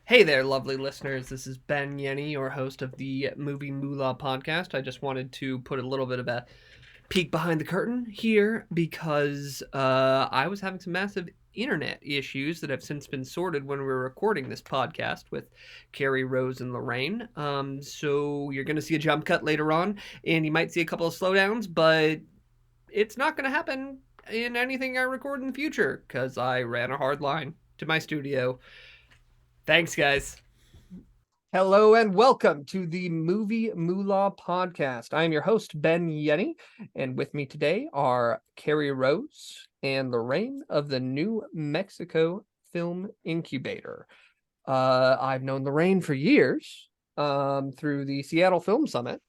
Hey there, lovely listeners. This is Ben Yenny, your host of the Movie Moolah Podcast. I just wanted to put a little bit of a peek behind the curtain here because I was having some massive internet issues that have since been sorted when we were recording this podcast with Carey, Rose, and Lorraine. So you're going to see a jump cut later on, and you might see a couple of slowdowns, but it's not going to happen in anything I record in the future because I ran a hard line to my studio. Thanks, guys. Hello and welcome to the Movie Moolah Podcast. I am your host, Ben Yenny, and with me today are Carey Rose and Lorraine of the New Mexico Film Incubator. I've known Lorraine for years through the Seattle Film Summit,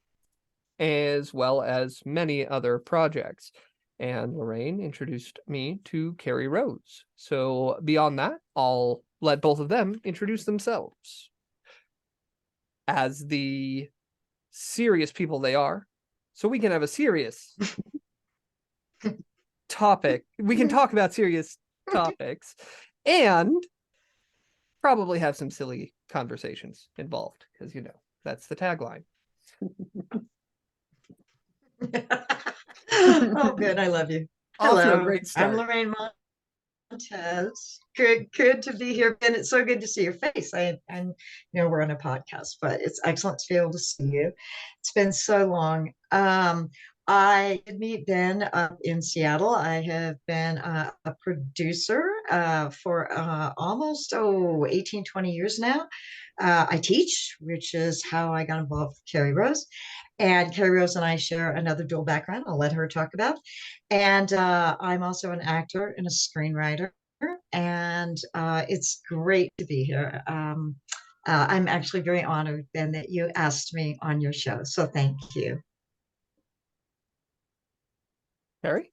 as well as many other projects. And Lorraine introduced me to Carey Rose. So beyond that, I'll let both of them introduce themselves as the serious people they are, so we can have a serious topic. We can talk about serious topics and probably have some silly conversations involved, because, you know, that's the tagline. Oh, good. I love you. Off to a Hello, great start. I'm Lorraine Montez. Good to be here, Ben. It's so good to see your face. And we're on a podcast, but it's excellent to be able to see you. It's been so long. I did meet Ben up in Seattle. I have been a producer for almost 18, 20 years now. I teach, which is how I got involved with Carey Rose. And Carey Rose and I share another dual background I'll let her talk about. And I'm also an actor and a screenwriter. And it's great to be here. I'm actually very honored, Ben, that you asked me on your show. So thank you. Carey?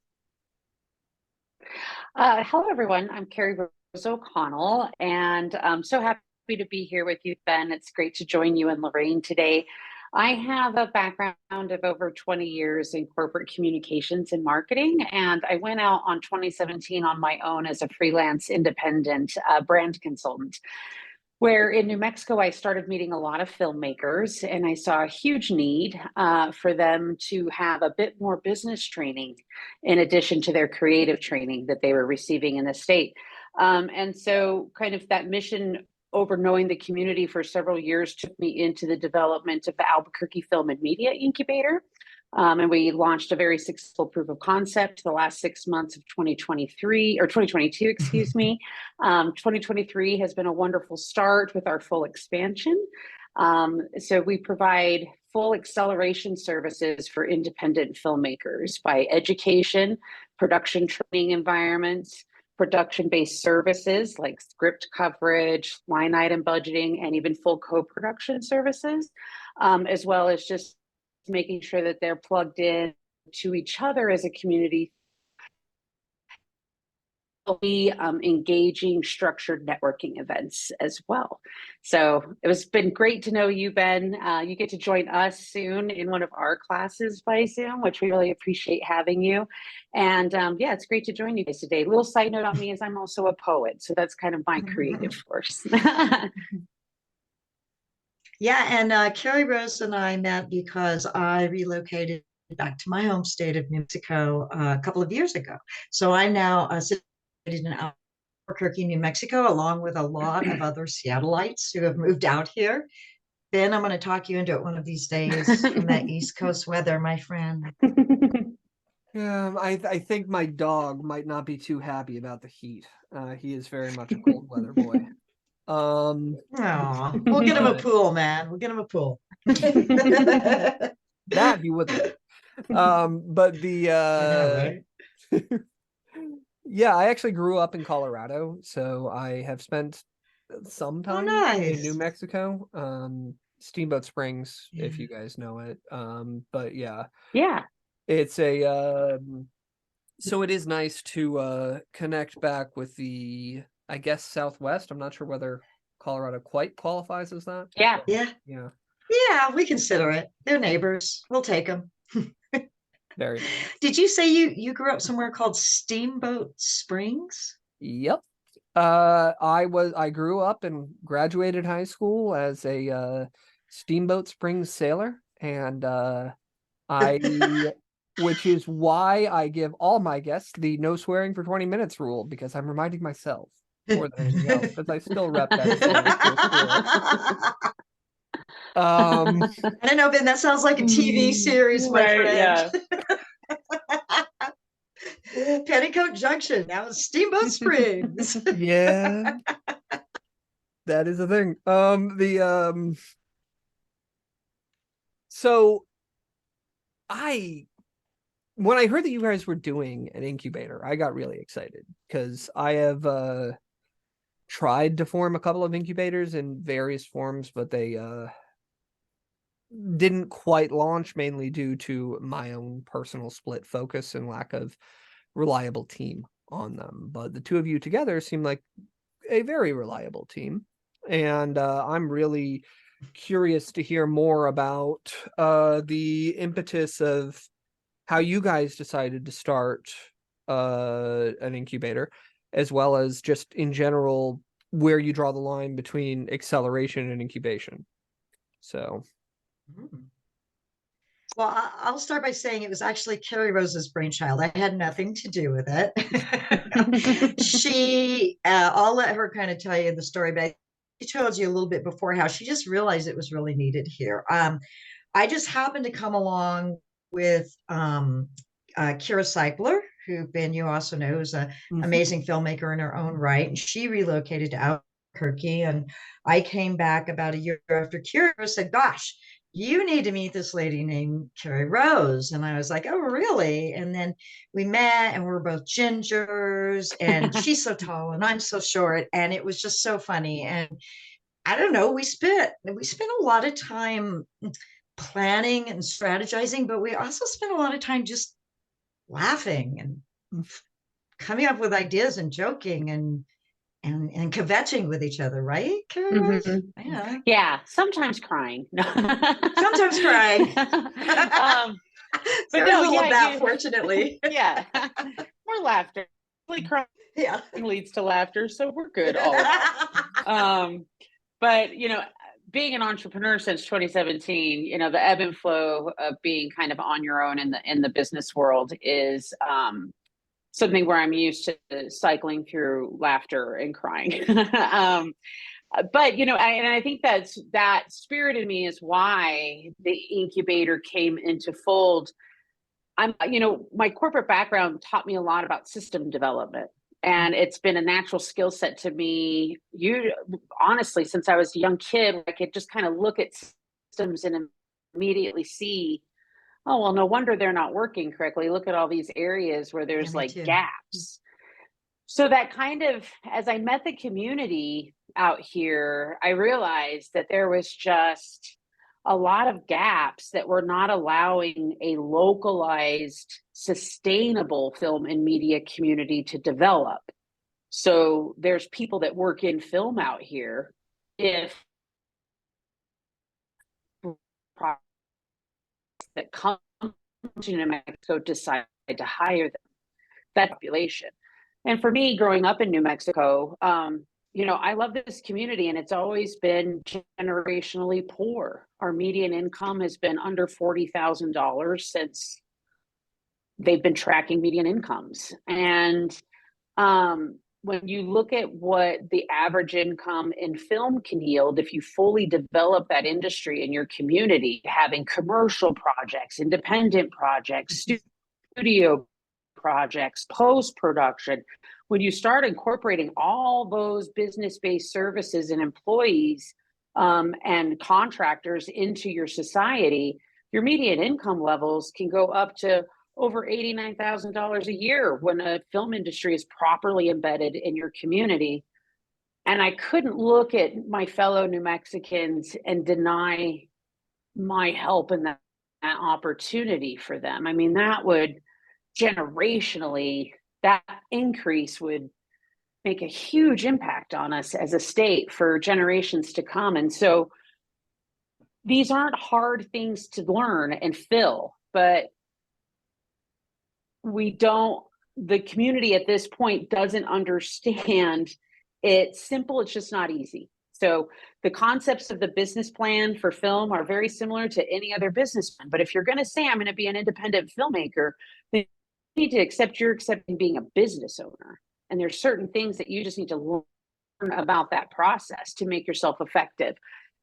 Hello, everyone. I'm Carey Rose O'Connell, and I'm so happy to be here with you, Ben. It's great to join you and Lorraine today. I have a background of over 20 years in corporate communications and marketing, and I went out on 2017 on my own as a freelance independent brand consultant. Where in New Mexico, I started meeting a lot of filmmakers, and I saw a huge need for them to have a bit more business training in addition to their creative training that they were receiving in the state. And so, kind of that mission over knowing the community for several years took me into the development of the Albuquerque Film and Media Incubator. And we launched a very successful proof of concept the last 6 months of 2023 or 2022, excuse me. 2023 has been a wonderful start with our full expansion. So we provide full acceleration services for independent filmmakers by education, production training environments, production-based services like script coverage, line item budgeting, and even full co-production services, as well as just making sure that they're plugged in to each other as a community. Engaging structured networking events as well. So it's been great to know you, Ben. You get to join us soon in one of our classes by Zoom, which we really appreciate having you. And yeah, it's great to join you guys today. Little side note on me is I'm also a poet, so that's kind of my creative force. Yeah, and Carey Rose and I met because I relocated back to my home state of New Mexico a couple of years ago. So I'm now situated in Albuquerque, New Mexico, along with a lot of other Seattleites who have moved out here. Ben, I'm going to talk you into it one of these days in that East Coast weather, my friend. Yeah, I think my dog might not be too happy about the heat. He is very much a cold weather boy. Aw, we'll get him a pool, man. We'll get him a pool. That he wouldn't. But the I know, right? yeah, I actually grew up in Colorado, so I have spent some time in New Nice. Mexico. Steamboat Springs, if you guys know it. But yeah, Yeah. it's a so it is nice to connect back with the, I guess, Southwest. I'm not sure whether Colorado quite qualifies as that. Yeah. Yeah. Yeah. Yeah, we consider it. They're neighbors. We'll take them. Very Did you say you grew up somewhere called Steamboat Springs? Yep. I grew up and graduated high school as a Steamboat Springs sailor, and which is why I give all my guests the no swearing for 20 minutes rule, because I'm reminding myself more than anything else, because I still rep that sailor spirit. I don't know, Ben, that sounds like a TV series, my friend. Yeah. Petticoat Junction, now it's Steamboat Springs. Yeah. That is a thing. So when I heard that you guys were doing an incubator, I got really excited, because I have tried to form a couple of incubators in various forms, but they didn't quite launch, mainly due to my own personal split focus and lack of reliable team on them. But the two of you together seem like a very reliable team, and I'm really curious to hear more about the impetus of how you guys decided to start an incubator, as well as just in general where you draw the line between acceleration and incubation. So, well, I'll start by saying it was actually Carey Rose's brainchild. I had nothing to do with it. I'll let her kind of tell you the story, but she told you a little bit before how she just realized it was really needed here. I just happened to come along with Kira Seipler, who, Ben, you also know, is an amazing filmmaker in her own right. And she relocated to Albuquerque. And I came back about a year after Kira said, gosh, you need to meet this lady named Carey Rose. And I was like, oh, really? And then we met, and we're both gingers, and she's so tall and I'm so short. And it was just so funny. And I don't know, we spent a lot of time planning and strategizing, but we also spent a lot of time just laughing and coming up with ideas and joking and kvetching with each other, right, Carey? Mm-hmm. Yeah, sometimes crying. Sometimes crying. But no, all of that, fortunately. Yeah, more laughter. Like crying leads to laughter, so we're good. But being an entrepreneur since 2017, the ebb and flow of being kind of on your own in the business world is something where I'm used to cycling through laughter and crying. But I think that spirit in me is why the incubator came into fold. My corporate background taught me a lot about system development. And it's been a natural skill set to me. Honestly, since I was a young kid, I could just kind of look at systems and immediately see, oh, well, no wonder they're not working correctly. Look at all these areas where there's gaps. So that kind of, as I met the community out here, I realized that there was just a lot of gaps that were not allowing a localized, sustainable film and media community to develop. So there's people that work in film out here. If that come to New Mexico decide to hire them, that population. And for me, growing up in New Mexico, I love this community, and it's always been generationally poor. Our median income has been under $40,000 since they've been tracking median incomes. And when you look at what the average income in film can yield, if you fully develop that industry in your community, having commercial projects, independent projects, studio projects, post-production, when you start incorporating all those business-based services and employees and contractors into your society, your median income levels can go up to over $89,000 a year when a film industry is properly embedded in your community. And I couldn't look at my fellow New Mexicans and deny my help in that opportunity for them. I mean, that would generationally, that increase would make a huge impact on us as a state for generations to come. And so these aren't hard things to learn and fill, but the community at this point doesn't understand It's simple, it's just not easy. So the concepts of the business plan for film are very similar to any other business plan. But if you're going to say, I'm going to be an independent filmmaker, then you need to accept you're accepting being a business owner. And there's certain things that you just need to learn about that process to make yourself effective.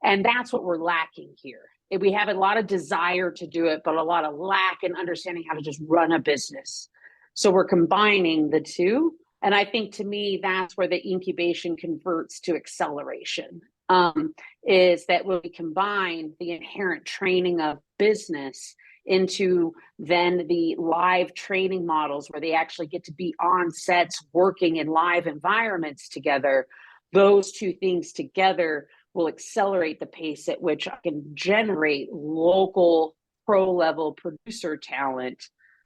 And that's what we're lacking here. We have a lot of desire to do it, but a lot of lack in understanding how to just run a business. So we're combining the two. And I think, to me, that's where the incubation converts to acceleration, is that when we combine the inherent training of business into then the live training models where they actually get to be on sets working in live environments together, those two things together will accelerate the pace at which I can generate local pro level producer talent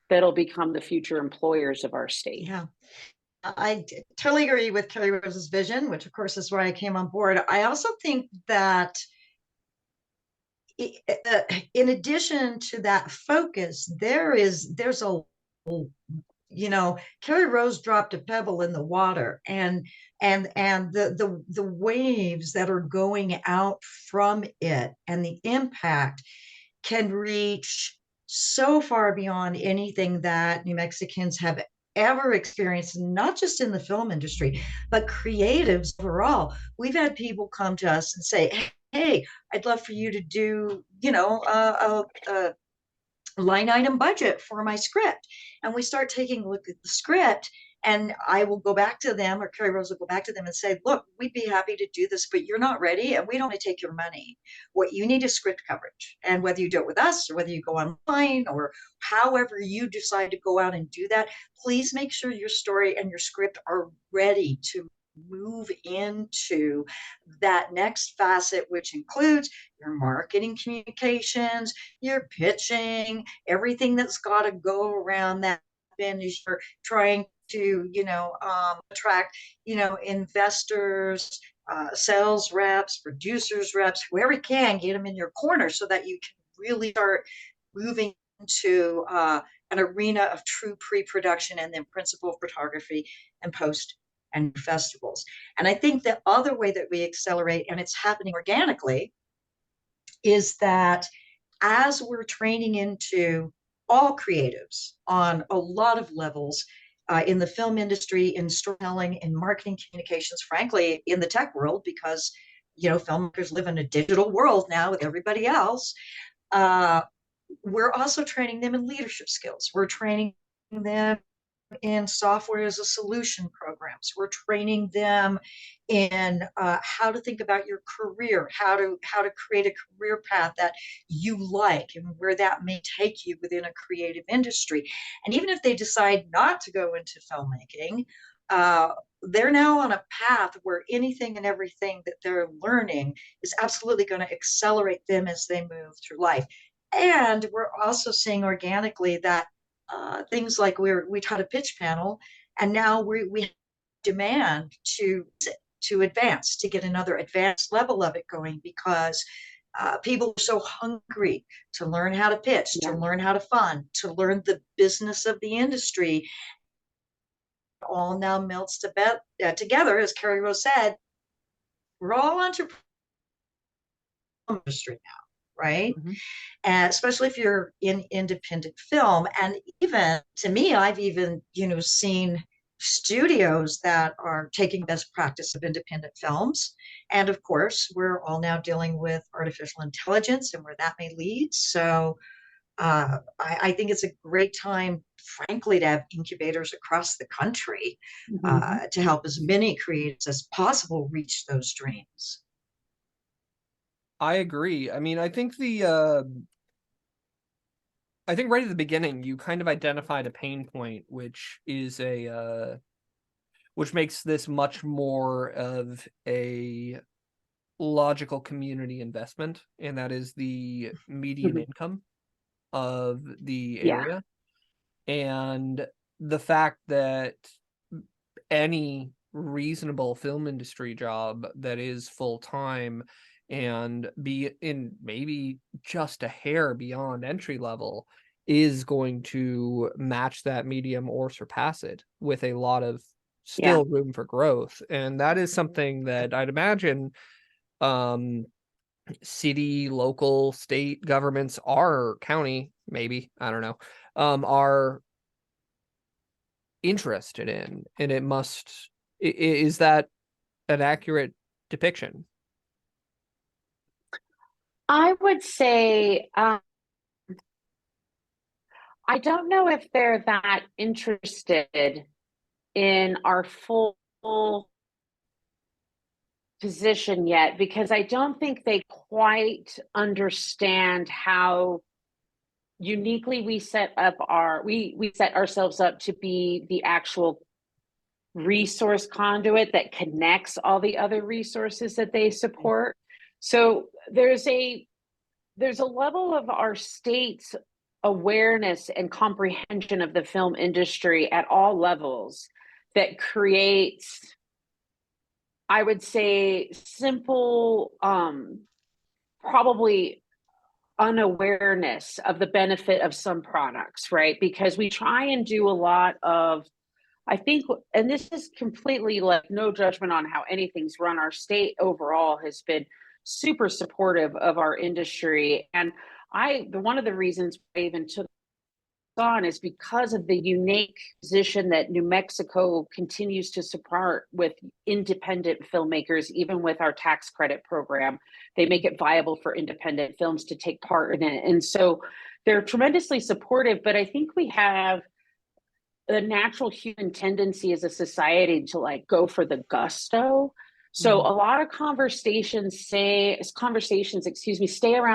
that'll become the future employers of our state. Yeah. I totally agree with Carey Rose's vision, which of course is why I came on board. I also think that in addition to that focus, there's a, Carey Rose dropped a pebble in the water, and the waves that are going out from it and the impact can reach so far beyond anything that New Mexicans have ever experienced, not just in the film industry, but creatives overall. We've had people come to us and say, hey, I'd love for you to do, a line item budget for my script. And we start taking a look at the script, and I will go back to them, or Carey Rose will go back to them and say, look, we'd be happy to do this, but you're not ready, and we don't want to take your money. What you need is script coverage. And whether you do it with us, or whether you go online, or however you decide to go out and do that, please make sure your story and your script are ready to move into that next facet, which includes your marketing communications, your pitching, everything that's got to go around that. Then as you're trying to, attract, investors, sales reps, producers reps, whoever can, get them in your corner so that you can really start moving into an arena of true pre-production and then principal photography and post and festivals. And I think the other way that we accelerate, and it's happening organically, is that as we're training into all creatives on a lot of levels, in the film industry, in storytelling, in marketing communications, frankly, in the tech world, because filmmakers live in a digital world now with everybody else. We're also training them in leadership skills. We're training them in software as a solution programs. We're training them in how to think about your career, how to create a career path that you like, and where that may take you within a creative industry. And even if they decide not to go into filmmaking, they're now on a path where anything and everything that they're learning is absolutely going to accelerate them as they move through life. And we're also seeing organically that things like we taught a pitch panel, and now we demand to advance, to get another advanced level of it going, because people are so hungry to learn how to pitch, to learn how to fund, to learn the business of the industry. It all now melts together, as Carey Rose said. We're all entrepreneurs industry now. Right? Mm-hmm. And especially if you're in independent film. And even to me, I've even, seen studios that are taking best practice of independent films. And of course, we're all now dealing with artificial intelligence and where that may lead. So I think it's a great time, frankly, to have incubators across the country, mm-hmm. To help as many creatives as possible reach those dreams. I agree. I mean, I think right at the beginning, you kind of identified a pain point, which is which makes this much more of a logical community investment, and that is the median income of the area. And the fact that any reasonable film industry job that is full-time and be in maybe just a hair beyond entry level is going to match that medium or surpass it with a lot of still room for growth. And that is something that I'd imagine city, local, state governments, our county, maybe, I don't know, are interested in. And it must, is that an accurate depiction? I would say, I don't know if they're that interested in our full position yet, because I don't think they quite understand how uniquely we set ourselves up to be the actual resource conduit that connects all the other resources that they support. So there's a level of our state's awareness and comprehension of the film industry at all levels that creates, I would say, simple, probably unawareness of the benefit of some products, right? Because we try and do a lot of, I think, and this is completely like no judgment on how anything's run. Our state overall has been super supportive of our industry. And one of the reasons I even took on is because of the unique position that New Mexico continues to support with independent filmmakers. Even with our tax credit program, they make it viable for independent films to take part in it. And so they're tremendously supportive, but I think we have the natural human tendency as a society to like go for the gusto. So a lot of conversations, stay around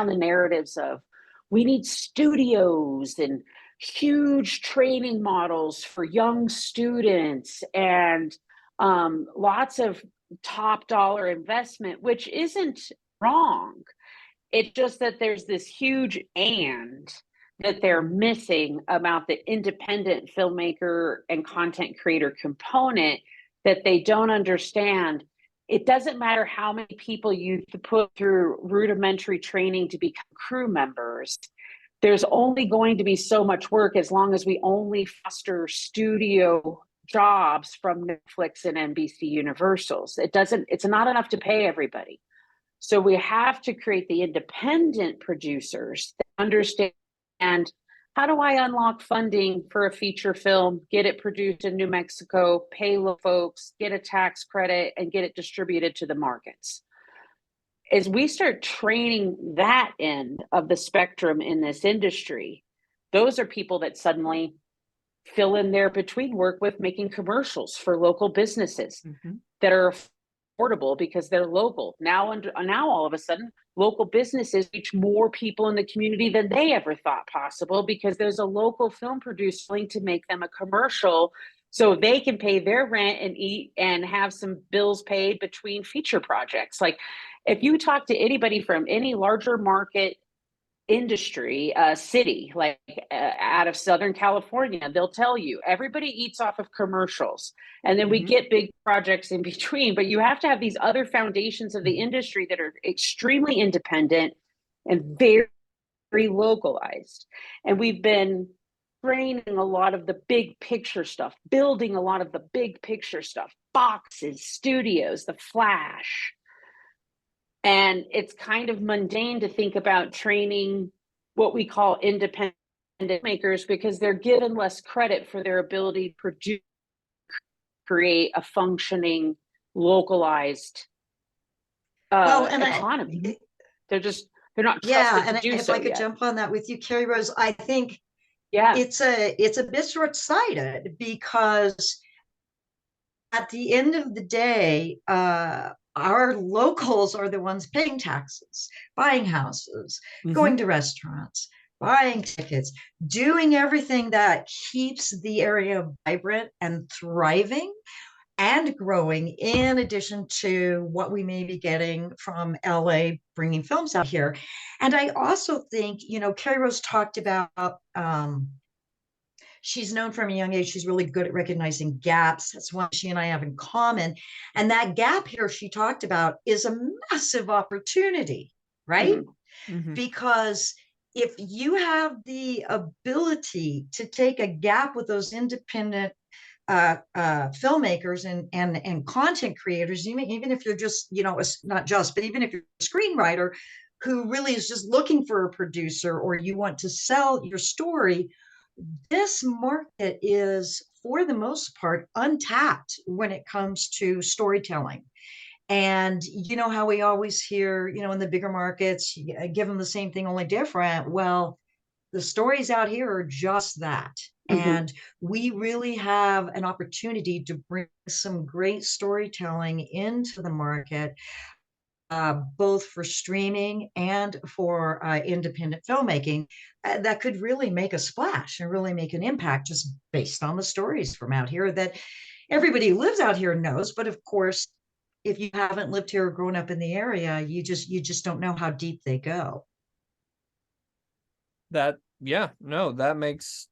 the narratives of, we need studios and huge training models for young students and lots of top dollar investment, which isn't wrong. It's just that there's this huge that they're missing about the independent filmmaker and content creator component, that they don't understand. It doesn't matter how many people you put through rudimentary training to become crew members. There's only going to be so much work as long as we only foster studio jobs from Netflix and NBC Universals. It's not enough to pay everybody. So we have to create the independent producers that understand, how do I unlock funding for a feature film, get it produced in New Mexico, pay folks, get a tax credit, and get it distributed to the markets? As we start training that end of the spectrum in this industry, those are people that suddenly fill in their between work with making commercials for local businesses that are affordable because they're local. Now all of a sudden, local businesses reach more people in the community than they ever thought possible, because there's a local film producer willing to make them a commercial so they can pay their rent and eat and have some bills paid between feature projects. Like, if you talk to anybody from any larger market industry city, like out of Southern California, they'll tell you everybody eats off of commercials, and then we get big projects in between. But you have to have these other foundations of the industry that are extremely independent and very, very localized. And we've been training a lot of the big picture stuff, building a lot of the big picture stuff, boxes, studios, the flash. And it's kind of mundane to think about training what we call independent makers, because they're given less credit for their ability to produce, create a functioning, localized economy. They're not trusted to do if so I could yet. jump on that with you, Carey Rose, I think it's a bit short-sighted, because at the end of the day, our locals are the ones paying taxes, buying houses, going to restaurants, buying tickets, doing everything that keeps the area vibrant and thriving and growing, in addition to what we may be getting from LA bringing films out here. And I also think, Carey Rose talked about, she's known from a young age, she's really good at recognizing gaps. That's one she and I have in common. And that gap here she talked about is a massive opportunity, right? Because if you have the ability to take a gap with those independent filmmakers and content creators, even if you're just, not just, but even if you're a screenwriter who really is just looking for a producer, or you want to sell your story, this market is, for the most part, untapped when it comes to storytelling. And you know how we always hear, in the bigger markets, give them the same thing, only different. Well, the stories out here are just that. And we really have an opportunity to bring some great storytelling into the market, both for streaming and for independent filmmaking, that could really make a splash and really make an impact, just based on the stories from out here that everybody who lives out here knows. But of course, if you haven't lived here or grown up in the area, you just don't know how deep they go. That makes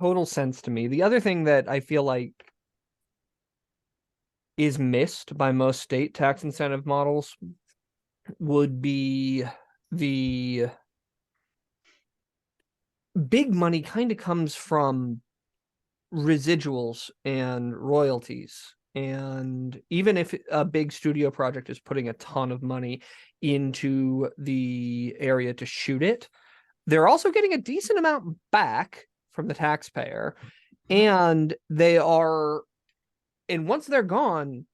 total sense to me. The other thing that I feel like is missed by most state tax incentive models would be the big money kind of comes from residuals and royalties. And even if a big studio project is putting a ton of money into the area to shoot it, they're also getting a decent amount back from the taxpayer. And once they're gone,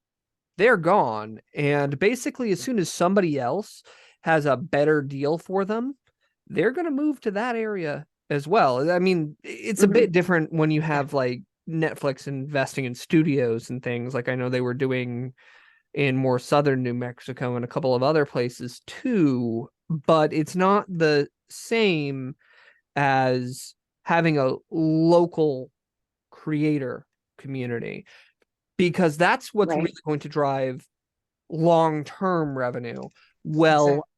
they're gone. And basically, as soon as somebody else has a better deal for them, they're going to move to that area as well. I mean, it's a bit different when you have like Netflix investing in studios and things. Like, I know they were doing in more southern New Mexico and a couple of other places too, but it's not the same as having a local creator community, because that's what's really going to drive long-term revenue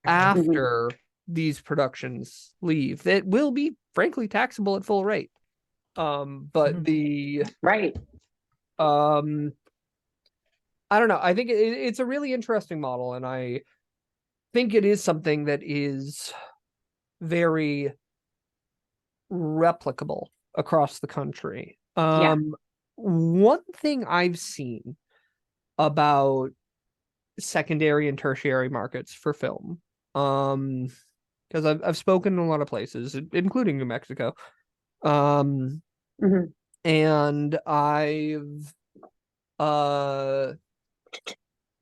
after these productions leave, that will be frankly taxable at full rate. But the I don't know. I think it's a really interesting model, and I think it is something that is very replicable across the country. One thing I've seen about secondary and tertiary markets for film, because I've spoken in a lot of places, including New Mexico, and I've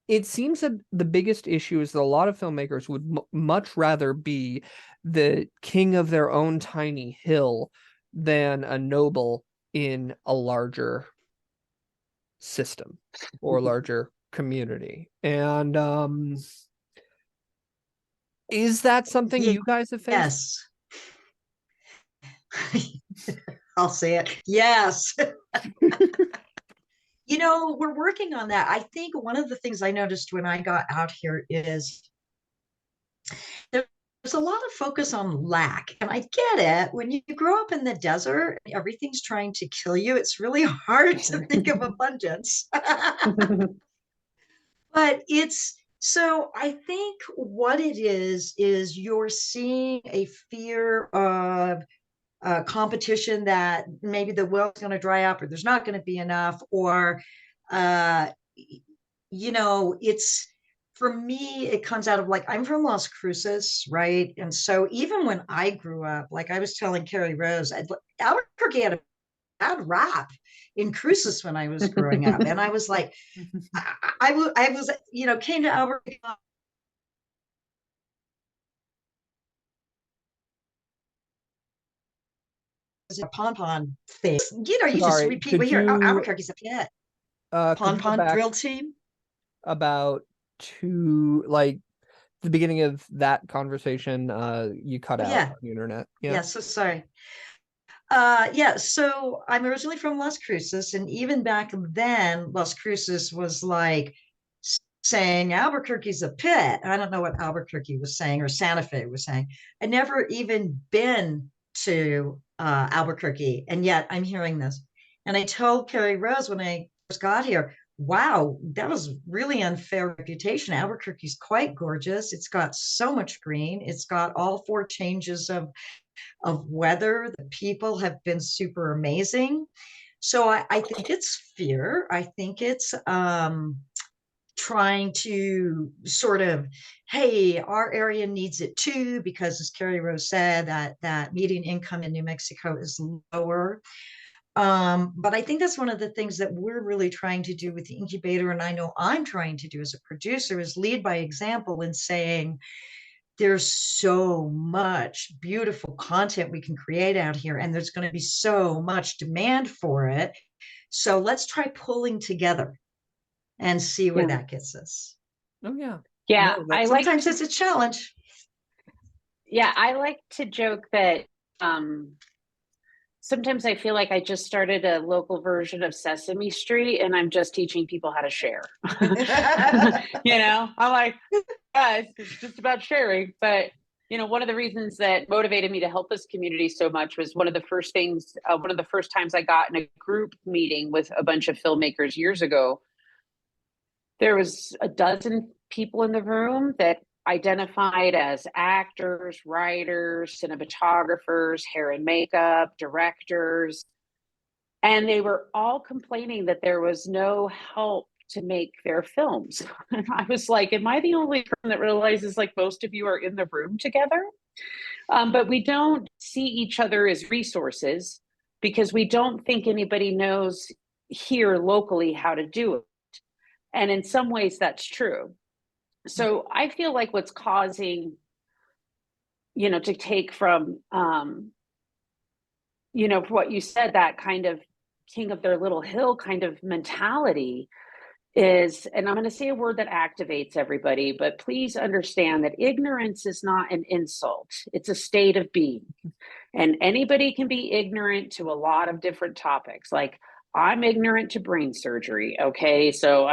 it seems that the biggest issue is that a lot of filmmakers would much rather be the king of their own tiny hill than a noble in a larger system or larger community. And is that something you guys have faced? Yes. I'll say it. Yes. We're working on that. I think one of the things I noticed when I got out here is there's a lot of focus on lack. And I get it. When you grow up in the desert, everything's trying to kill you. It's really hard to think of abundance. But so I think what it is you're seeing a fear of competition, that maybe the well's going to dry up, or there's not going to be enough, or it's, for me, it comes out of, like, I'm from Las Cruces, right? And so even when I grew up, like I was telling Carey Rose, Albuquerque had a bad rap in Cruces when I was growing up, and I was like, I was came to Albuquerque. A pon face. You just repeat. We hear Albuquerque's a pit. Pon drill team. About the beginning of that conversation, you cut out on the internet. So sorry. So I'm originally from Las Cruces, and even back then, Las Cruces was like saying Albuquerque's a pit. I don't know what Albuquerque was saying or Santa Fe was saying. I'd never even been to Albuquerque, and yet I'm hearing this. And I told Carey Rose when I first got here, wow, that was really unfair reputation. Albuquerque's quite gorgeous. It's got so much green. It's got all four changes of weather. The people have been super amazing. So I think it's fear. I think it's trying to sort of, hey, our area needs it too, because as Carey Rose said, that median income in New Mexico is lower. But I think that's one of the things that we're really trying to do with the incubator, and I know I'm trying to do as a producer, is lead by example in saying there's so much beautiful content we can create out here, and there's going to be so much demand for it. So let's try pulling together and see where that gets us. Oh yeah. Yeah, No, Sometimes it's a challenge. Yeah, I like to joke that sometimes I feel like I just started a local version of Sesame Street and I'm just teaching people how to share. I'm like, yeah, it's just about sharing. But, one of the reasons that motivated me to help this community so much was one of the first times I got in a group meeting with a bunch of filmmakers years ago. There was a dozen people in the room that identified as actors, writers, cinematographers, hair and makeup, directors. And they were all complaining that there was no help to make their films. And I was like, am I the only person that realizes like most of you are in the room together? But we don't see each other as resources because we don't think anybody knows here locally how to do it. And in some ways that's true. So I feel like what's causing, to take from, what you said, that kind of king of their little hill kind of mentality is, and I'm going to say a word that activates everybody, but please understand that ignorance is not an insult. It's a state of being. And anybody can be ignorant to a lot of different topics. Like, I'm ignorant to brain surgery. Okay. So,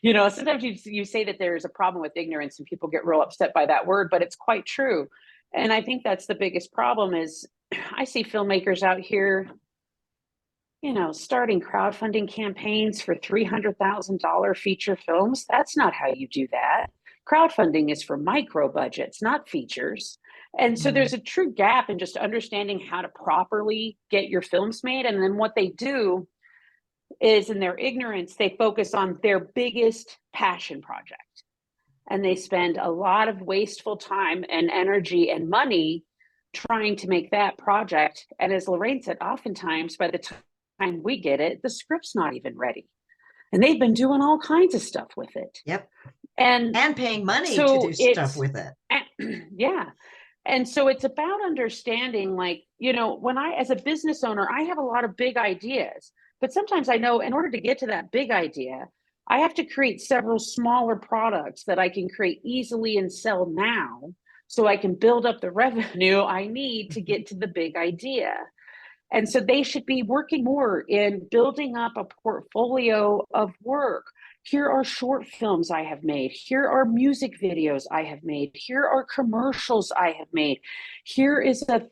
sometimes you say that there's a problem with ignorance and people get real upset by that word, but it's quite true. And I think that's the biggest problem is I see filmmakers out here, starting crowdfunding campaigns for $300,000 feature films. That's not how you do that. Crowdfunding is for micro budgets, not features. And so there's a true gap in just understanding how to properly get your films made. And then what they do is, in their ignorance, they focus on their biggest passion project. And they spend a lot of wasteful time and energy and money trying to make that project. And as Lorraine said, oftentimes by the time we get it, the script's not even ready. And they've been doing all kinds of stuff with it. Yep. And paying money to do stuff with it. Yeah. And so it's about understanding, like, when as a business owner, I have a lot of big ideas, but sometimes I know in order to get to that big idea, I have to create several smaller products that I can create easily and sell now so I can build up the revenue I need to get to the big idea. And so they should be working more in building up a portfolio of work. Here are short films I have made. Here are music videos I have made. Here are commercials I have made. Here is a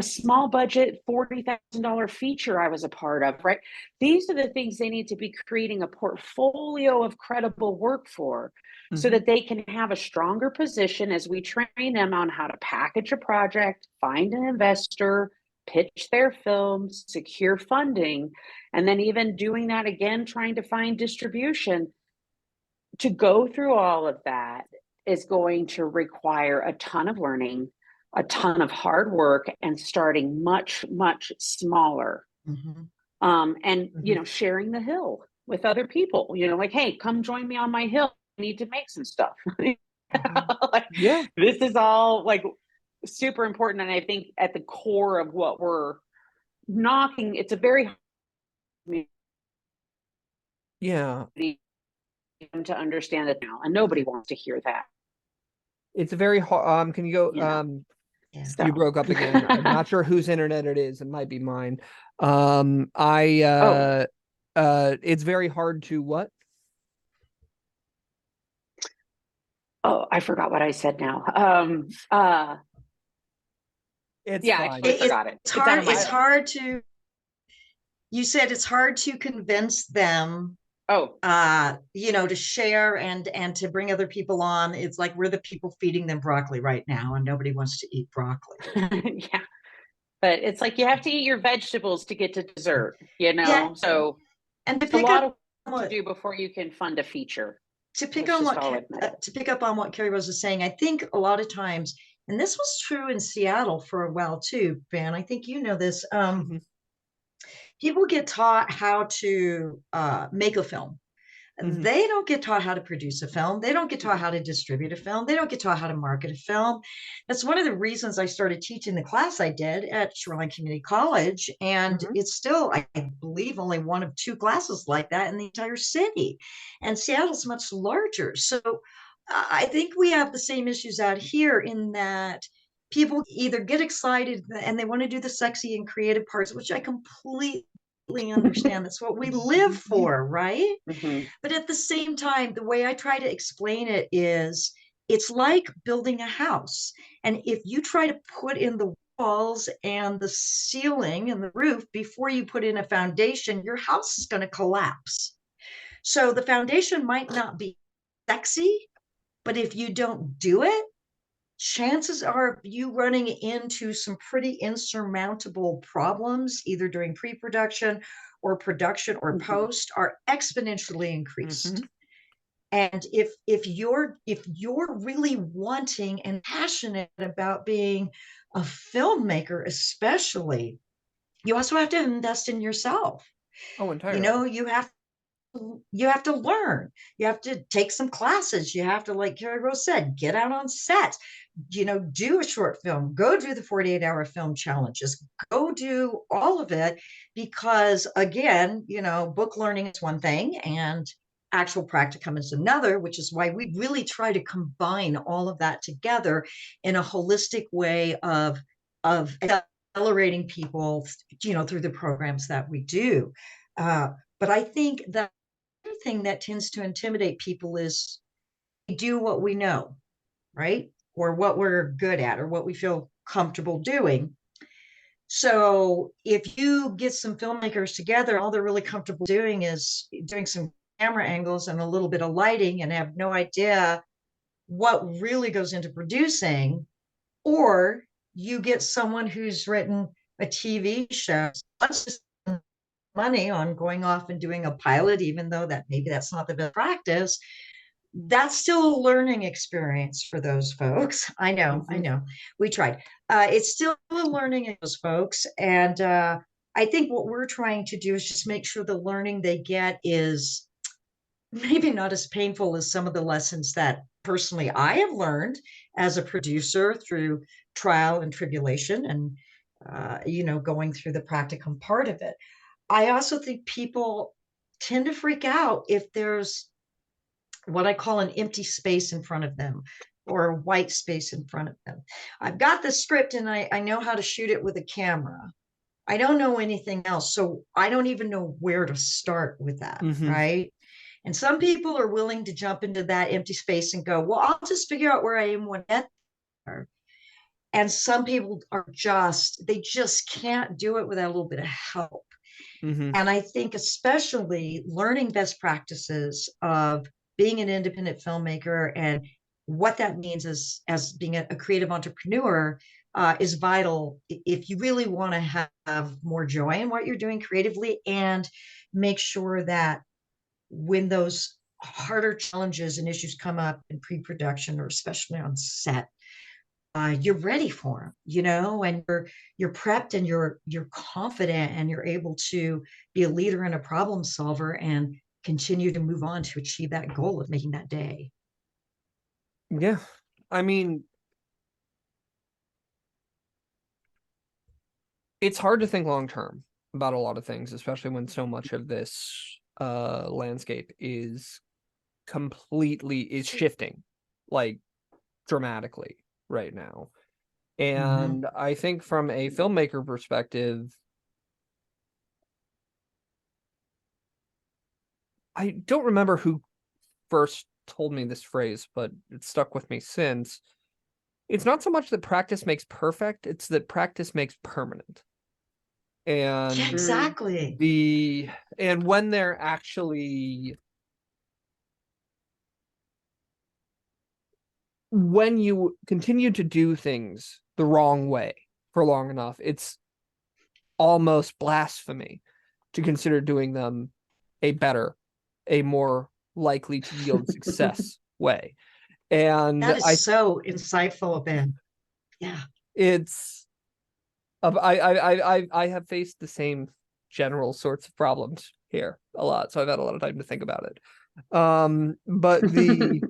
small budget $40,000 feature I was a part of, right? These are the things they need to be creating a portfolio of credible work for, so that they can have a stronger position as we train them on how to package a project, find an investor, pitch their films, secure funding, and then even doing that again, trying to find distribution. To go through all of that is going to require a ton of learning, a ton of hard work, and starting much, much smaller. Sharing the hill with other people, like, hey, come join me on my hill. I need to make some stuff. This is all like super important. And I think at the core of what we're knocking, it's a very to understand it now, and nobody wants to hear that. It's a very hard. Can you go? You broke up again. I'm not sure whose internet it is. It might be mine. It's very hard to what? Oh, I forgot what I said now. I forgot it. It's hard to. You said it's hard to convince them. To share and to bring other people on. It's like we're the people feeding them broccoli right now, and nobody wants to eat broccoli. but it's like you have to eat your vegetables to get to dessert, Yeah. So And to it's a pick lot up of to do before you can fund a feature. to pick Let's on just what all admit it. to pick up on what Carey Rose was saying, I think a lot of times, and this was true in Seattle for a while too, Ben. I think you know this. People get taught how to make a film. They don't get taught how to produce a film. They don't get taught how to distribute a film. They don't get taught how to market a film. That's one of the reasons I started teaching the class I did at Shoreline Community College. And it's still, I believe, only one of 2 classes like that in the entire city. And Seattle's much larger. So I think we have the same issues out here in that people either get excited and they want to do the sexy and creative parts, which I completely understand. That's what we live for, right? But at the same time, the way I try to explain it is it's like building a house. And if you try to put in the walls and the ceiling and the roof before you put in a foundation, your house is going to collapse. So the foundation might not be sexy, but if you don't do it, chances are you running into some pretty insurmountable problems, either during pre-production or production or post, are exponentially increased. And if you're really wanting and passionate about being a filmmaker, especially, you also have to invest in yourself. Oh, entirely. You have to learn. You have to take some classes. You have to, like Carey Rose said, get out on set, do a short film, go do the 48-hour film challenges, go do all of it. Because again, book learning is one thing and actual practicum is another, which is why we really try to combine all of that together in a holistic way of accelerating people, through the programs that we do. But I think that thing that tends to intimidate people is we do what we know, right? Or what we're good at or what we feel comfortable doing. So if you get some filmmakers together, all they're really comfortable doing is doing some camera angles and a little bit of lighting and have no idea what really goes into producing, or you get someone who's written a TV show, let's just money on going off and doing a pilot, even though that maybe that's not the best practice, that's still a learning experience for those folks. I know we tried. It's still a learning of those folks. And I think what we're trying to do is just make sure the learning they get is maybe not as painful as some of the lessons that personally I have learned as a producer through trial and tribulation and, going through the practicum part of it. I also think people tend to freak out if there's what I call an empty space in front of them or a white space in front of them. I've got the script and I know how to shoot it with a camera. I don't know anything else. So I don't even know where to start with that, right? And some people are willing to jump into that empty space and go, well, I'll just figure out where I am when I get there. And some people they just can't do it without a little bit of help. And I think especially learning best practices of being an independent filmmaker and what that means as being a creative entrepreneur is vital if you really want to have more joy in what you're doing creatively and make sure that when those harder challenges and issues come up in pre-production or especially on set, you're ready for them, and you're prepped and you're confident and you're able to be a leader and a problem solver and continue to move on to achieve that goal of making that day. Yeah. I mean, it's hard to think long term about a lot of things, especially when so much of this landscape is shifting like dramatically right now. And I think from a filmmaker perspective, I don't remember who first told me this phrase, but it stuck with me since. It's not so much that practice makes perfect, it's that practice makes permanent. And yeah, exactly. And when they're actually, when you continue to do things the wrong way for long enough, it's almost blasphemy to consider doing them a more likely to yield success way. And That is so insightful, Ben. Yeah. It's I have faced the same general sorts of problems here a lot, so I've had a lot of time to think about it. But the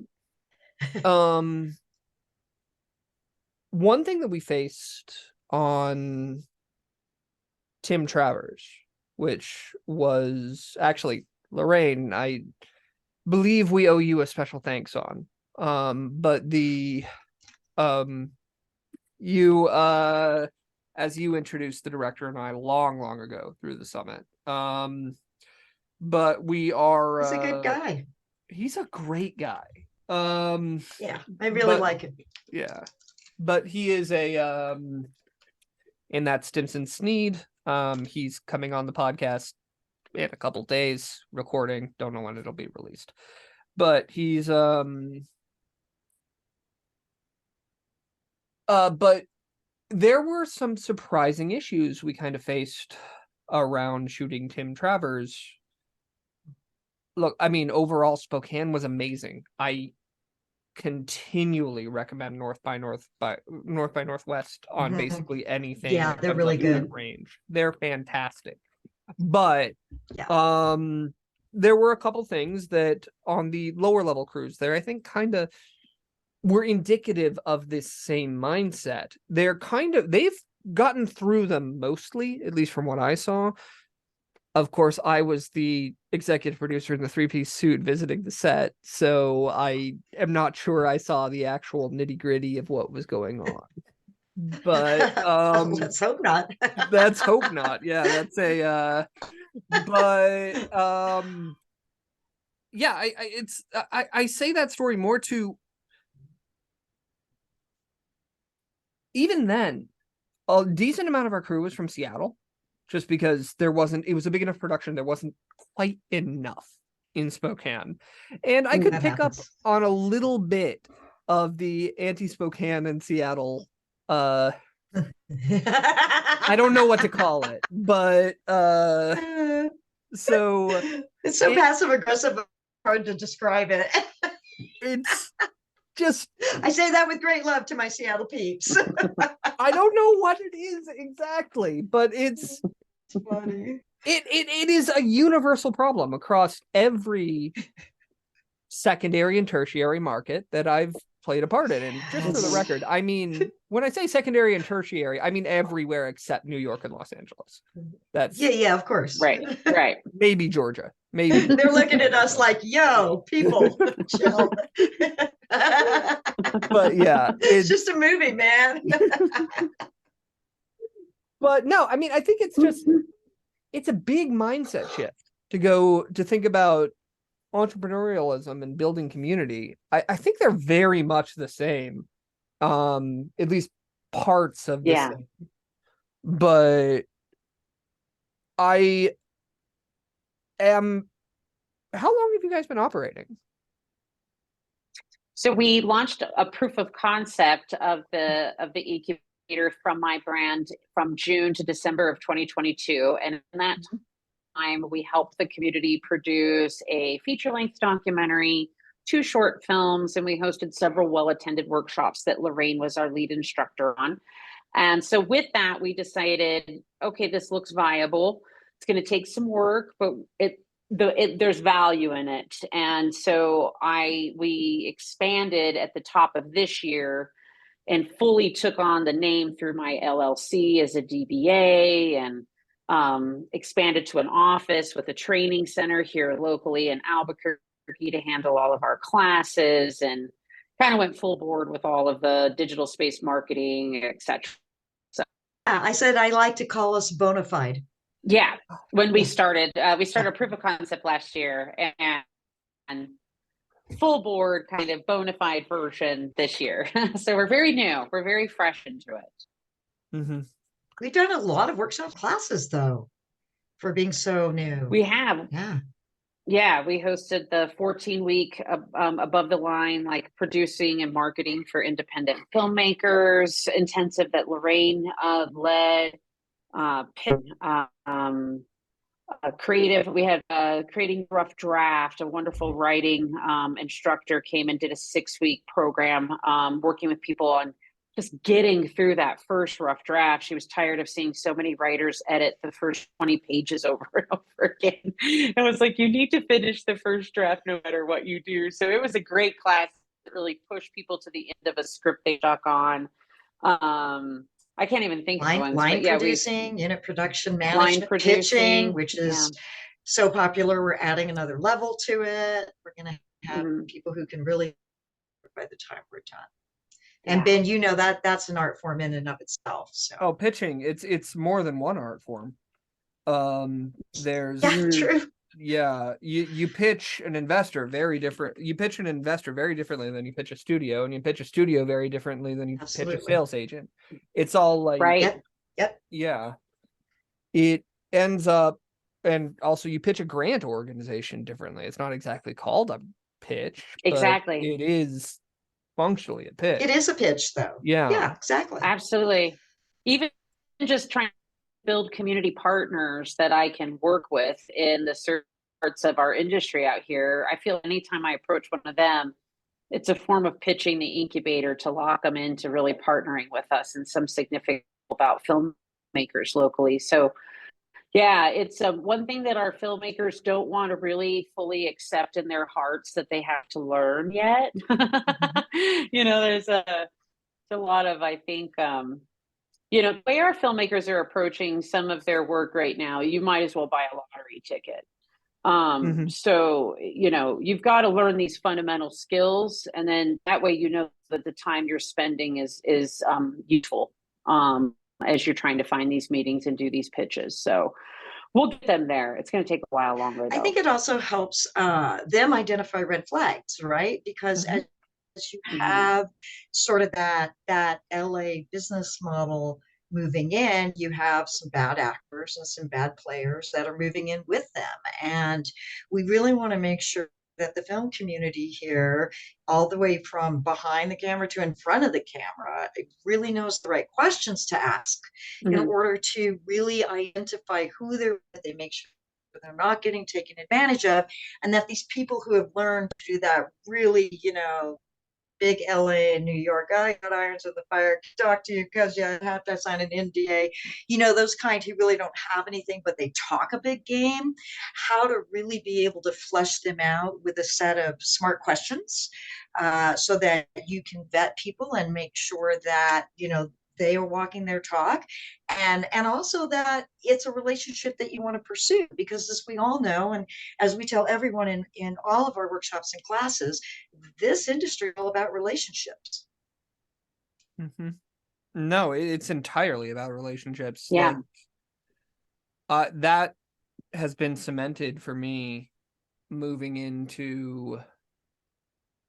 one thing that we faced on Tim Travers, which was actually Lorraine, I believe we owe you a special thanks on. But the you as you introduced the director and I long ago through the summit. But we are He's a good guy. He's a great guy. Yeah, I really like him. Yeah. But he is a in that Stimson Sneed. He's coming on the podcast in a couple days, recording. Don't know when it'll be released. But he's but there were some surprising issues we kind of faced around shooting Tim Travers. Look, I mean, overall, Spokane was amazing. I continually recommend North by Northwest on basically anything. Yeah, they're really good. Range. They're fantastic. But yeah. There were a couple things that on the lower level crews there, I think kind of were indicative of this same mindset. They've gotten through them mostly, at least from what I saw. Of course, I was the executive producer in the 3-piece suit visiting the set, so I am not sure I saw the actual nitty-gritty of what was going on. But let's hope not. Let's hope not. Yeah, that's a but yeah, I say that story more to, even then, a decent amount of our crew was from Seattle, just because it was a big enough production, there wasn't quite enough in Spokane. And I could pick up on a little bit of the anti-Spokane and Seattle I don't know what to call it, but so it's so passive aggressive, hard to describe it. It's just, I say that with great love to my Seattle peeps. I don't know what it is exactly, but it's funny. It is a universal problem across every secondary and tertiary market that I've played a part in. And just for the record, I mean, when I say secondary and tertiary, I mean everywhere except New York and Los Angeles. That's yeah, of course. Right. Maybe Georgia. Maybe they're looking at us like, yo, people, chill. But yeah, it's just a movie, man. But no, I mean, I think it's a big mindset shift to think about entrepreneurialism and building community. I think they're very much the same, at least parts of the same. But how long have you guys been operating? So we launched a proof of concept of the incubator from my brand from June to December of 2022. And in that time, we helped the community produce a feature-length documentary, 2 short films, and we hosted several well-attended workshops that Lorraine was our lead instructor on. And so with that, we decided, okay, this looks viable. It's going to take some work, but there's value in it. And so we expanded at the top of this year and fully took on the name through my LLC as a DBA, and expanded to an office with a training center here locally in Albuquerque to handle all of our classes, and kind of went full board with all of the digital space marketing, etc. So I said I like to call us bona fide. Yeah, when we started a proof of concept last year, and full board kind of bona fide version this year. So we're very new. We're very fresh into it. Mm-hmm. We've done a lot of workshop classes, though, for being so new. We have. Yeah, we hosted the 14-week above the line, like producing and marketing for independent filmmakers intensive that Lorraine led. pitching, creative. We had creating rough draft. A wonderful writing instructor came and did a 6-week program working with people on just getting through that first rough draft. She was tired of seeing so many writers edit the first 20 pages over and over again. It was like, you need to finish the first draft no matter what you do. So it was a great class that really pushed people to the end of a script they stuck on. I can't even think of ones, line but yeah, producing, unit production management, pitching, which is so popular. We're adding another level to it. We're going to have people who can really, by the time we're done. And Ben, you know that's an art form in and of itself. So pitching, it's more than one art form. There's true. Yeah, you pitch an investor very different. You pitch an investor very differently than you pitch a studio, and you pitch a studio very differently than you pitch a sales agent. It's all like right. Yep. Yeah. It ends up, and also you pitch a grant organization differently. It's not exactly called a pitch. Exactly. It is functionally a pitch. It is a pitch, though. Yeah, exactly. Absolutely. Even just trying to build community partners that I can work with in the certain parts of our industry out here. I feel anytime I approach one of them, it's a form of pitching the incubator to lock them into really partnering with us in some significant about filmmakers locally. So yeah, it's one thing that our filmmakers don't want to really fully accept in their hearts that they have to learn yet. There's a lot of, I think, the way our filmmakers are approaching some of their work right now, you might as well buy a lottery ticket. So, you've got to learn these fundamental skills, and then that way, that the time you're spending is useful as you're trying to find these meetings and do these pitches. So we'll get them there. It's going to take a while longer, though. I think it also helps them identify red flags, right? Because as you have sort of that LA business model moving in, you have some bad actors and some bad players that are moving in with them. And we really want to make sure that the film community here, all the way from behind the camera to in front of the camera, it really knows the right questions to ask in order to really identify who they're with. They make sure they're not getting taken advantage of, and that these people who have learned to do that really, big LA and New York, I got irons in the fire, talk to you because you have to sign an NDA, those kind who really don't have anything, but they talk a big game, how to really be able to flesh them out with a set of smart questions so that you can vet people and make sure that, they are walking their talk, and also that it's a relationship that you want to pursue, because as we all know, and as we tell everyone in all of our workshops and classes, this industry is all about relationships. No, it's entirely about relationships. Yeah. That has been cemented for me moving into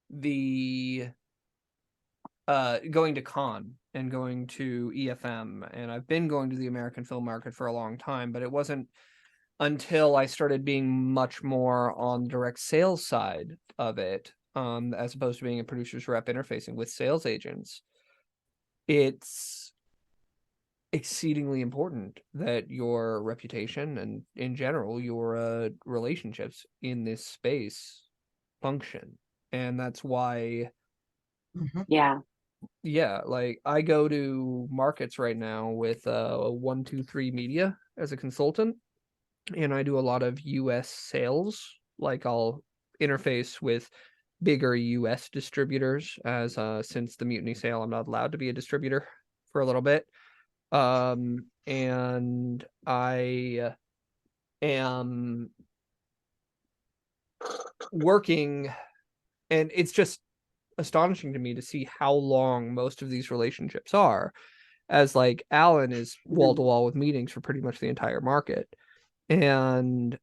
the going to con and going to EFM, and I've been going to the American film market for a long time, but it wasn't until I started being much more on the direct sales side of it, as opposed to being a producer's rep interfacing with sales agents. It's exceedingly important that your reputation and in general your relationships in this space function, and that's why like I go to markets right now with 123 Media as a consultant, and I do a lot of US sales. Like I'll interface with bigger US distributors, as since the Mutiny sale I'm not allowed to be a distributor for a little bit, and I am working, and it's just astonishing to me to see how long most of these relationships are, as like Alan is wall to wall with meetings for pretty much the entire market, and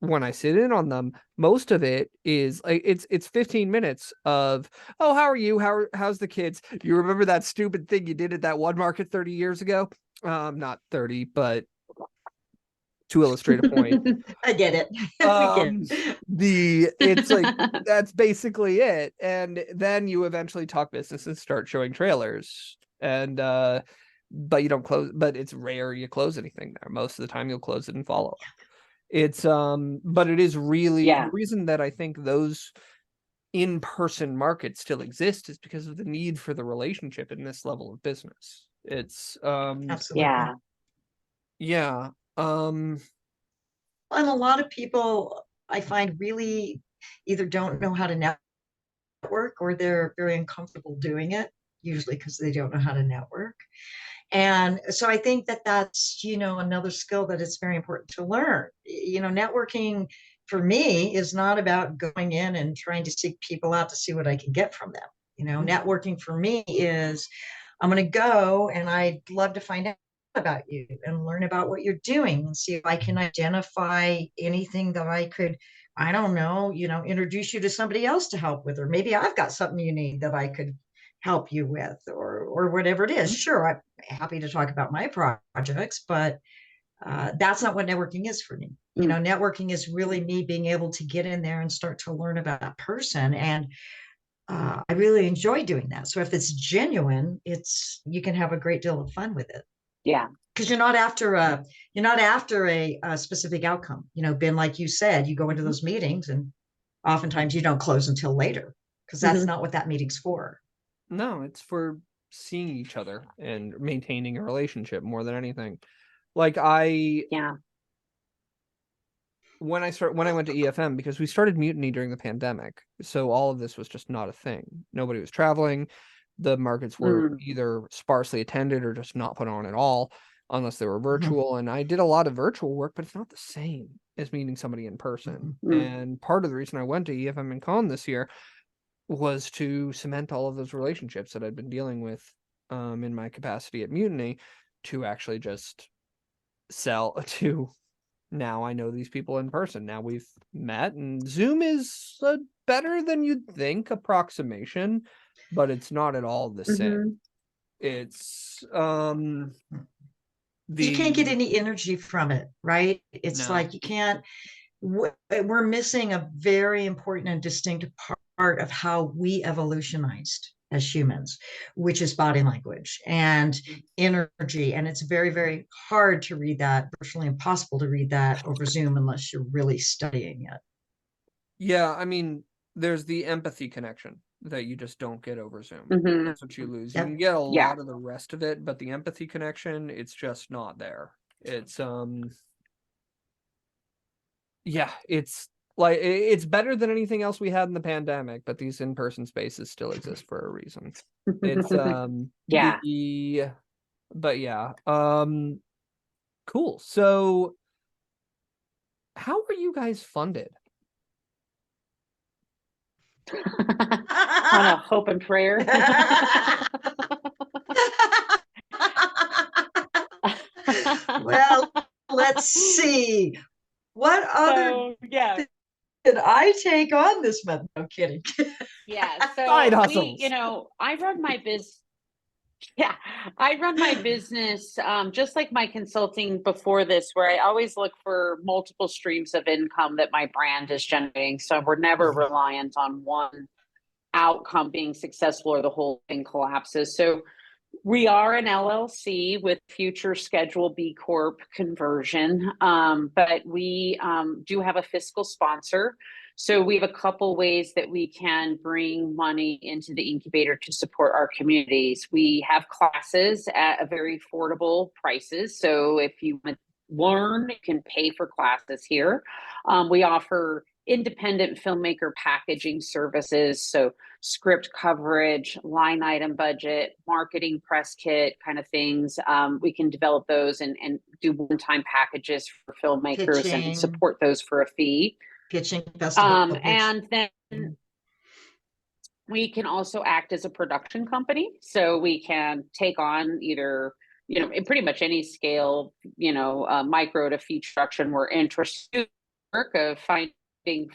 when I sit in on them, most of it is like it's 15 minutes of, oh, how are you, how's the kids, do you remember that stupid thing you did at that one market 30 years ago? Not 30, but to illustrate a point. I get it. It's like that's basically it, and then you eventually talk business and start showing trailers, and but you don't close, but it's rare you close anything there. Most of the time you'll close it and follow up. It's but it is really the reason that I think those in-person markets still exist is because of the need for the relationship in this level of business. It's Absolutely. yeah. And a lot of people I find really either don't know how to network or they're very uncomfortable doing it, usually because they don't know how to network. And so I think that that's, another skill that it's very important to learn. Networking for me is not about going in and trying to seek people out to see what I can get from them. Networking for me is I'm going to go and I'd love to find out about you and learn about what you're doing and see if I can identify anything that I could, I don't know, introduce you to somebody else to help with, or maybe I've got something you need that I could help you with, or whatever it is. Sure, I'm happy to talk about my projects, but that's not what networking is for me. Networking is really me being able to get in there and start to learn about that person. And I really enjoy doing that. So if it's genuine, you can have a great deal of fun with it. Yeah. Because you're not after a specific outcome. Ben, like you said, you go into those meetings and oftentimes you don't close until later because that's not what that meeting's for. No, it's for seeing each other and maintaining a relationship more than anything. Like when I went to EFM, because we started Mutiny during the pandemic, so all of this was just not a thing. Nobody was traveling. The markets were either sparsely attended or just not put on at all, unless they were virtual. And I did a lot of virtual work, but it's not the same as meeting somebody in person. And part of the reason I went to EFM and Con this year was to cement all of those relationships that I'd been dealing with in my capacity at Mutiny, to actually just sell to. Now I know these people in person. Now we've met, and Zoom is a better than you'd think approximation, but it's not at all the same. It's you can't get any energy from it, right? It's like you can't. We're missing a very important and distinct part of how we evolutionized as humans, which is body language and energy. And it's very, very hard to read that, virtually impossible to read that over Zoom unless you're really studying it. Yeah, I mean, there's the empathy connection that you just don't get over Zoom. That's what you lose. You can get a lot of the rest of it, but the empathy connection, it's just not there. It's it's like it's better than anything else we had in the pandemic, but these in-person spaces still exist for a reason. It's cool. So how are you guys funded? On a hope and prayer. Well, let's see. What other did I take on this month? No kidding. Yeah. So side hustles. I run my business. Yeah, I run my business just like my consulting before this, where I always look for multiple streams of income that my brand is generating. So we're never reliant on one outcome being successful or the whole thing collapses. So we are an LLC with future Schedule B Corp conversion, but we do have a fiscal sponsor. So we have a couple ways that we can bring money into the incubator to support our communities. We have classes at a very affordable prices. So if you want to learn, you can pay for classes here. We offer independent filmmaker packaging services. So script coverage, line item budget, marketing press kit kind of things. We can develop those and do one-time packages for filmmakers and support those for a fee. Pitching festival. And then we can also act as a production company. So we can take on either, in pretty much any scale, micro to feature production. We're interested in the work of finding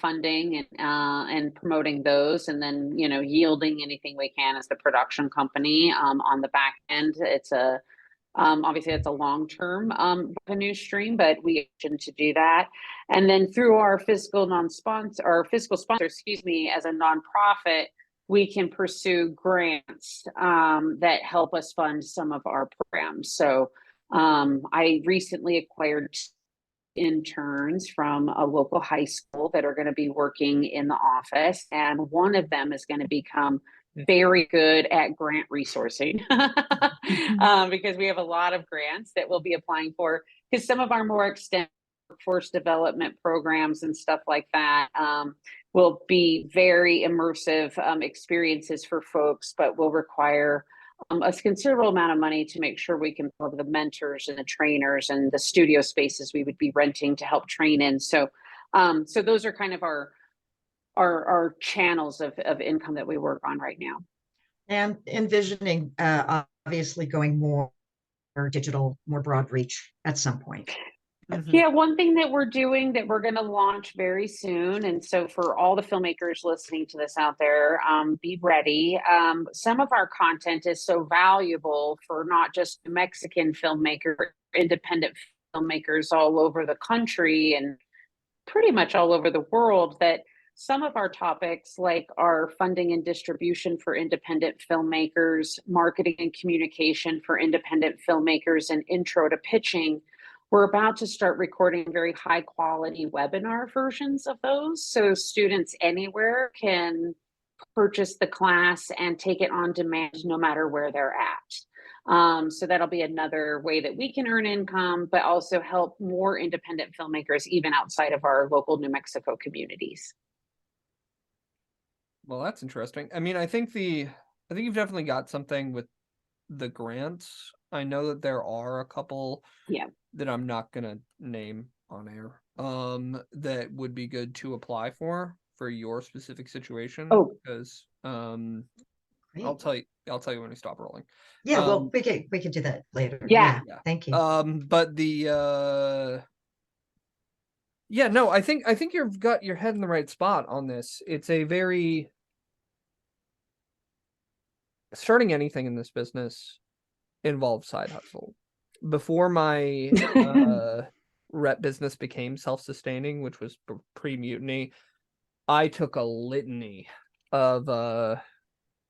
funding and promoting those, and then yielding anything we can as the production company on the back end. It's obviously it's a long-term revenue stream, but we aim to do that. And then through our fiscal sponsor, as a nonprofit, we can pursue grants that help us fund some of our programs. So I recently acquired interns from a local high school that are going to be working in the office, and one of them is going to become very good at grant resourcing because we have a lot of grants that we'll be applying for, because some of our more extensive workforce development programs and stuff like that will be very immersive experiences for folks, but will require a considerable amount of money to make sure we can have the mentors and the trainers and the studio spaces we would be renting to help train in. So those are kind of our channels of income that we work on right now. And envisioning, obviously, going more digital, more broad reach at some point. Mm-hmm. Yeah, one thing that we're doing that we're going to launch very soon, and so for all the filmmakers listening to this out there, be ready. Some of our content is so valuable for not just Mexican filmmakers, independent filmmakers all over the country and pretty much all over the world, that some of our topics, like our funding and distribution for independent filmmakers, marketing and communication for independent filmmakers, and intro to pitching, we're about to start recording very high quality webinar versions of those, so students anywhere can purchase the class and take it on demand no matter where they're at. So that'll be another way that we can earn income, but also help more independent filmmakers even outside of our local New Mexico communities. Well, that's interesting. I mean, I think you've definitely got something with the grants. I know that there are a couple that I'm not gonna name on air that would be good to apply for your specific situation. Because I'll tell you when we stop rolling. Yeah, well, we could do that later. Yeah. Thank you. But the no, I think you've got your head in the right spot on this. It's a very starting anything in this business involves side hustle. Before my rep business became self-sustaining, which was pre-mutiny, I took a litany of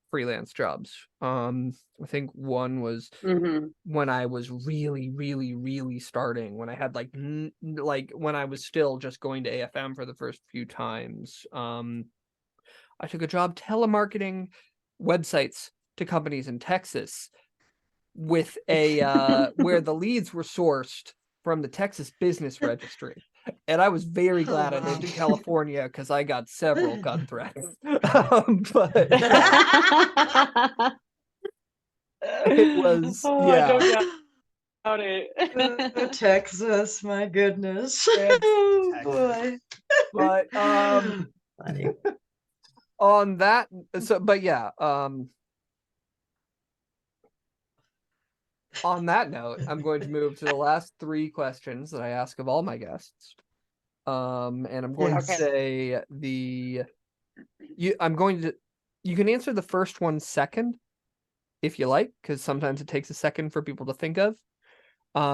freelance jobs. I think one was when I was really, really, really starting, when I had like when I was still just going to AFM for the first few times. I took a job telemarketing websites to companies in Texas with a where the leads were sourced from the Texas Business Registry. And I was very glad I lived in California because I got several gun threats. But it was I don't doubt it. Texas, my goodness. Oh, boy. But Funny. on that, on that note, I'm going to move to the last three questions that I ask of all my guests. And I'm going to say you can answer the first one second if you like, because sometimes it takes a second for people to think of.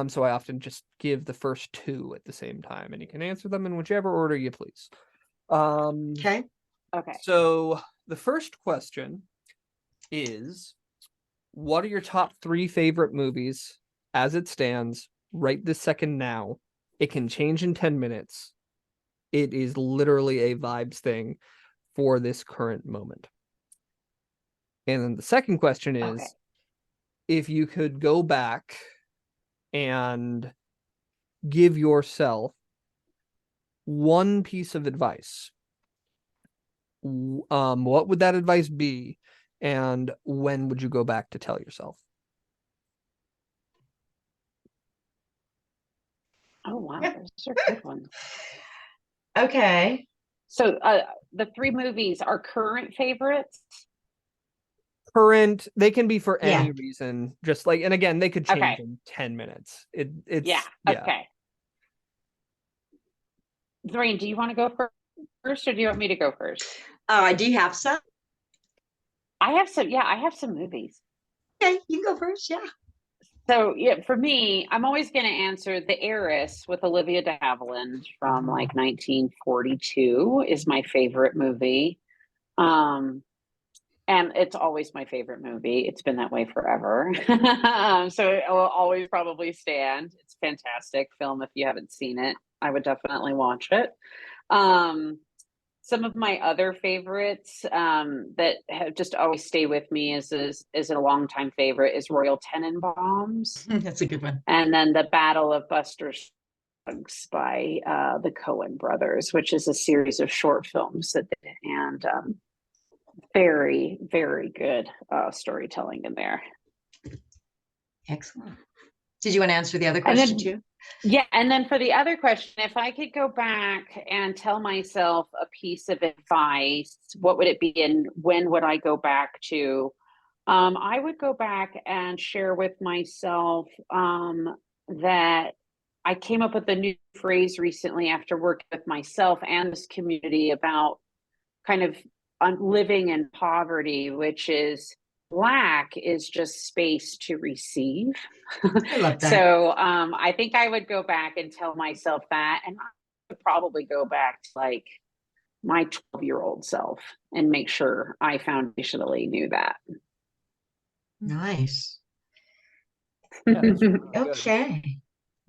So I often just give the first two at the same time, and you can answer them in whichever order you please. Okay. So the first question is, what are your top three favorite movies as it stands right this second now? It can change in 10 minutes. It is literally a vibes thing for this current moment. And then the second question is, if you could go back and give yourself one piece of advice, what would that advice be? And when would you go back to tell yourself? Oh, wow. Those are good ones. Okay. So the three movies are current favorites? Current, they can be for any reason. Just like, and again, they could change in 10 minutes. It's okay. Lorraine, do you want to go first, or do you want me to go first? Do you have some? I have some movies. Okay, you go first. Yeah. So for me, I'm always going to answer The Heiress with Olivia de Havilland from like 1942 is my favorite movie. And it's always my favorite movie. It's been that way forever. So it will always probably stand. It's a fantastic film. If you haven't seen it, I would definitely watch it. Some of my other favorites that have just always stay with me is a longtime favorite is Royal Tenenbaums. That's a good one. And then The Battle of Buster Scruggs by the Coen brothers, which is a series of short films and very, very good storytelling in there. Excellent. Did you want to answer the other question too? Yeah, and then for the other question, if I could go back and tell myself a piece of advice, what would it be and when would I go back to? I would go back and share with myself that I came up with a new phrase recently after working with myself and this community about kind of living in poverty, which is lack is just space to receive. I love that. So I think I would go back and tell myself that, and I would probably go back to like my 12-year-old self and make sure I foundationally knew that. Nice. Yeah, that's really good. Okay.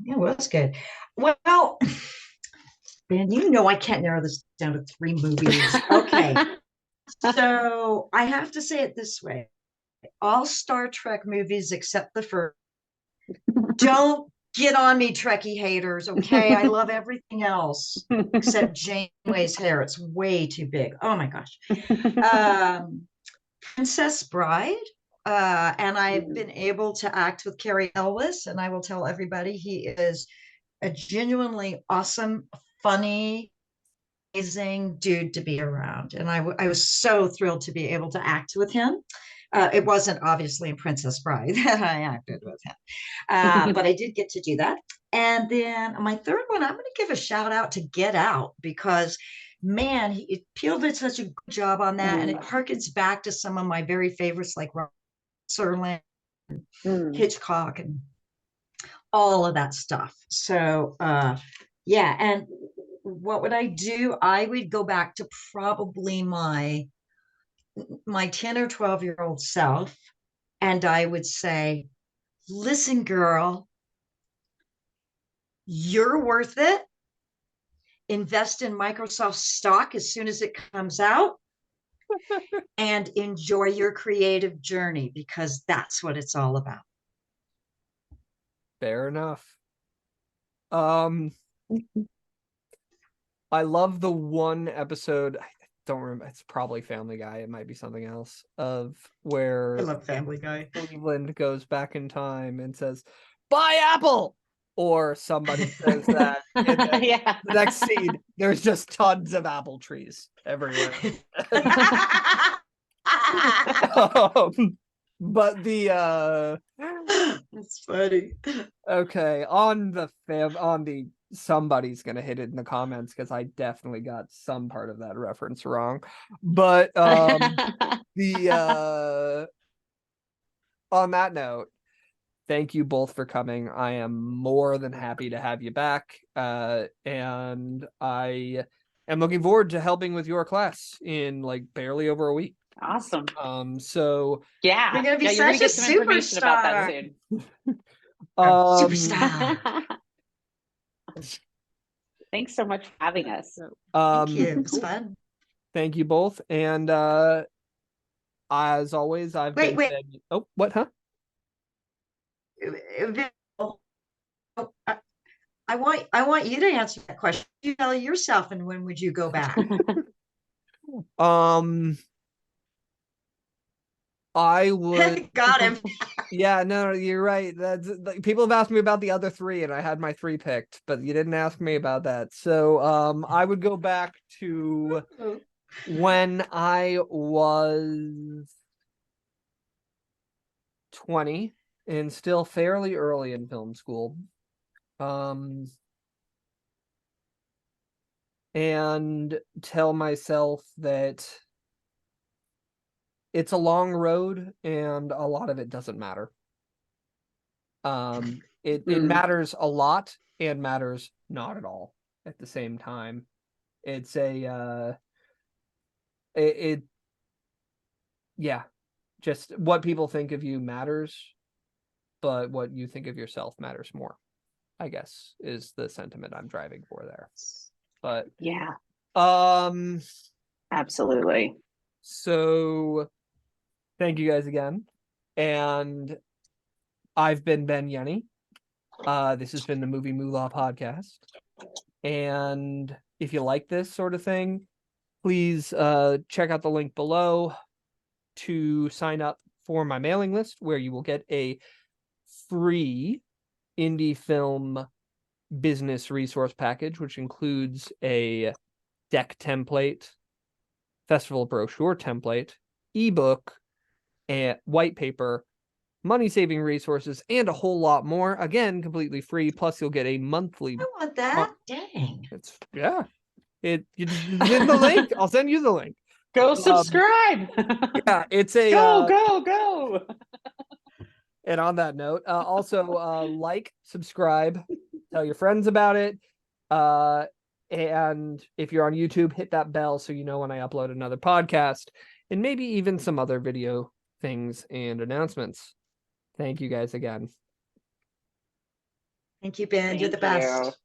Yeah, well, that's good. Well, Ben, you know I can't narrow this down to 3 movies. Okay. So I have to say it this way. All Star Trek movies except the first. Don't get on me, Trekkie haters, okay? I love everything else except Janeway's hair. It's way too big. Oh my gosh. Princess Bride. And I've been able to act with Carey Elwes, and I will tell everybody he is a genuinely awesome, funny, amazing dude to be around. And I was so thrilled to be able to act with him. It wasn't obviously in Princess Bride that I acted with him, but I did get to do that. And then my third one, I'm going to give a shout out to Get Out because, man, Peele did such a good job on that. And it harkens back to some of my very favorites like Serling, Hitchcock, and all of that stuff. So, yeah. And what would I do? I would go back to probably my 10 or 12-year-old self, and I would say, listen, girl, you're worth it. Invest in Microsoft stock as soon as it comes out and enjoy your creative journey because that's what it's all about. Fair enough. I love the one episode, I don't remember, it's probably Family Guy, it might be something else, of where I love Family Guy. Cleveland goes back in time and says, buy Apple! Or somebody says that in the next scene, there's just tons of apple trees everywhere. But that's funny. Okay, on the somebody's gonna hit it in the comments because I definitely got some part of that reference wrong. But the on that note, thank you both for coming. I am more than happy to have you back. And I am looking forward to helping with your class in like barely over a week. Awesome. So yeah, you're gonna be you're gonna such get a some information about that superstar. soon. Superstar. Thanks so much for having us. Thank you. It was fun. Thank you both. And as always, I've wait. Oh, what, huh? I want you to answer that question. You tell yourself, and when would you go back? I would. Got him. Yeah, no, you're right. That's like, people have asked me about the other 3, and I had my 3 picked, but you didn't ask me about that. So, I would go back to when I was 20 and still fairly early in film school. And tell myself that it's a long road and a lot of it doesn't matter. It matters a lot and matters not at all at the same time. It's a yeah, just what people think of you matters, but what you think of yourself matters more, I guess, is the sentiment I'm driving for there. But Yeah, um absolutely. so thank you guys again. And I've been Ben Yenny. This has been the Movie Moolah Podcast. And if you like this sort of thing, please check out the link below to sign up for my mailing list, where you will get a free Indiefilm Business Resource Package, which includes a deck template, festival brochure template, ebook, and white paper, money-saving resources, and a whole lot more. Again, completely free. Plus, you'll get a monthly. I want that. Dang. It's you just in the link. I'll send you the link. Go subscribe. Yeah, it's a go. And on that note, also like, subscribe, tell your friends about it. And if you're on YouTube, hit that bell so you know when I upload another podcast, and maybe even some other video things and announcements. Thank you guys again. Thank you, Ben. You're the Thank you. best.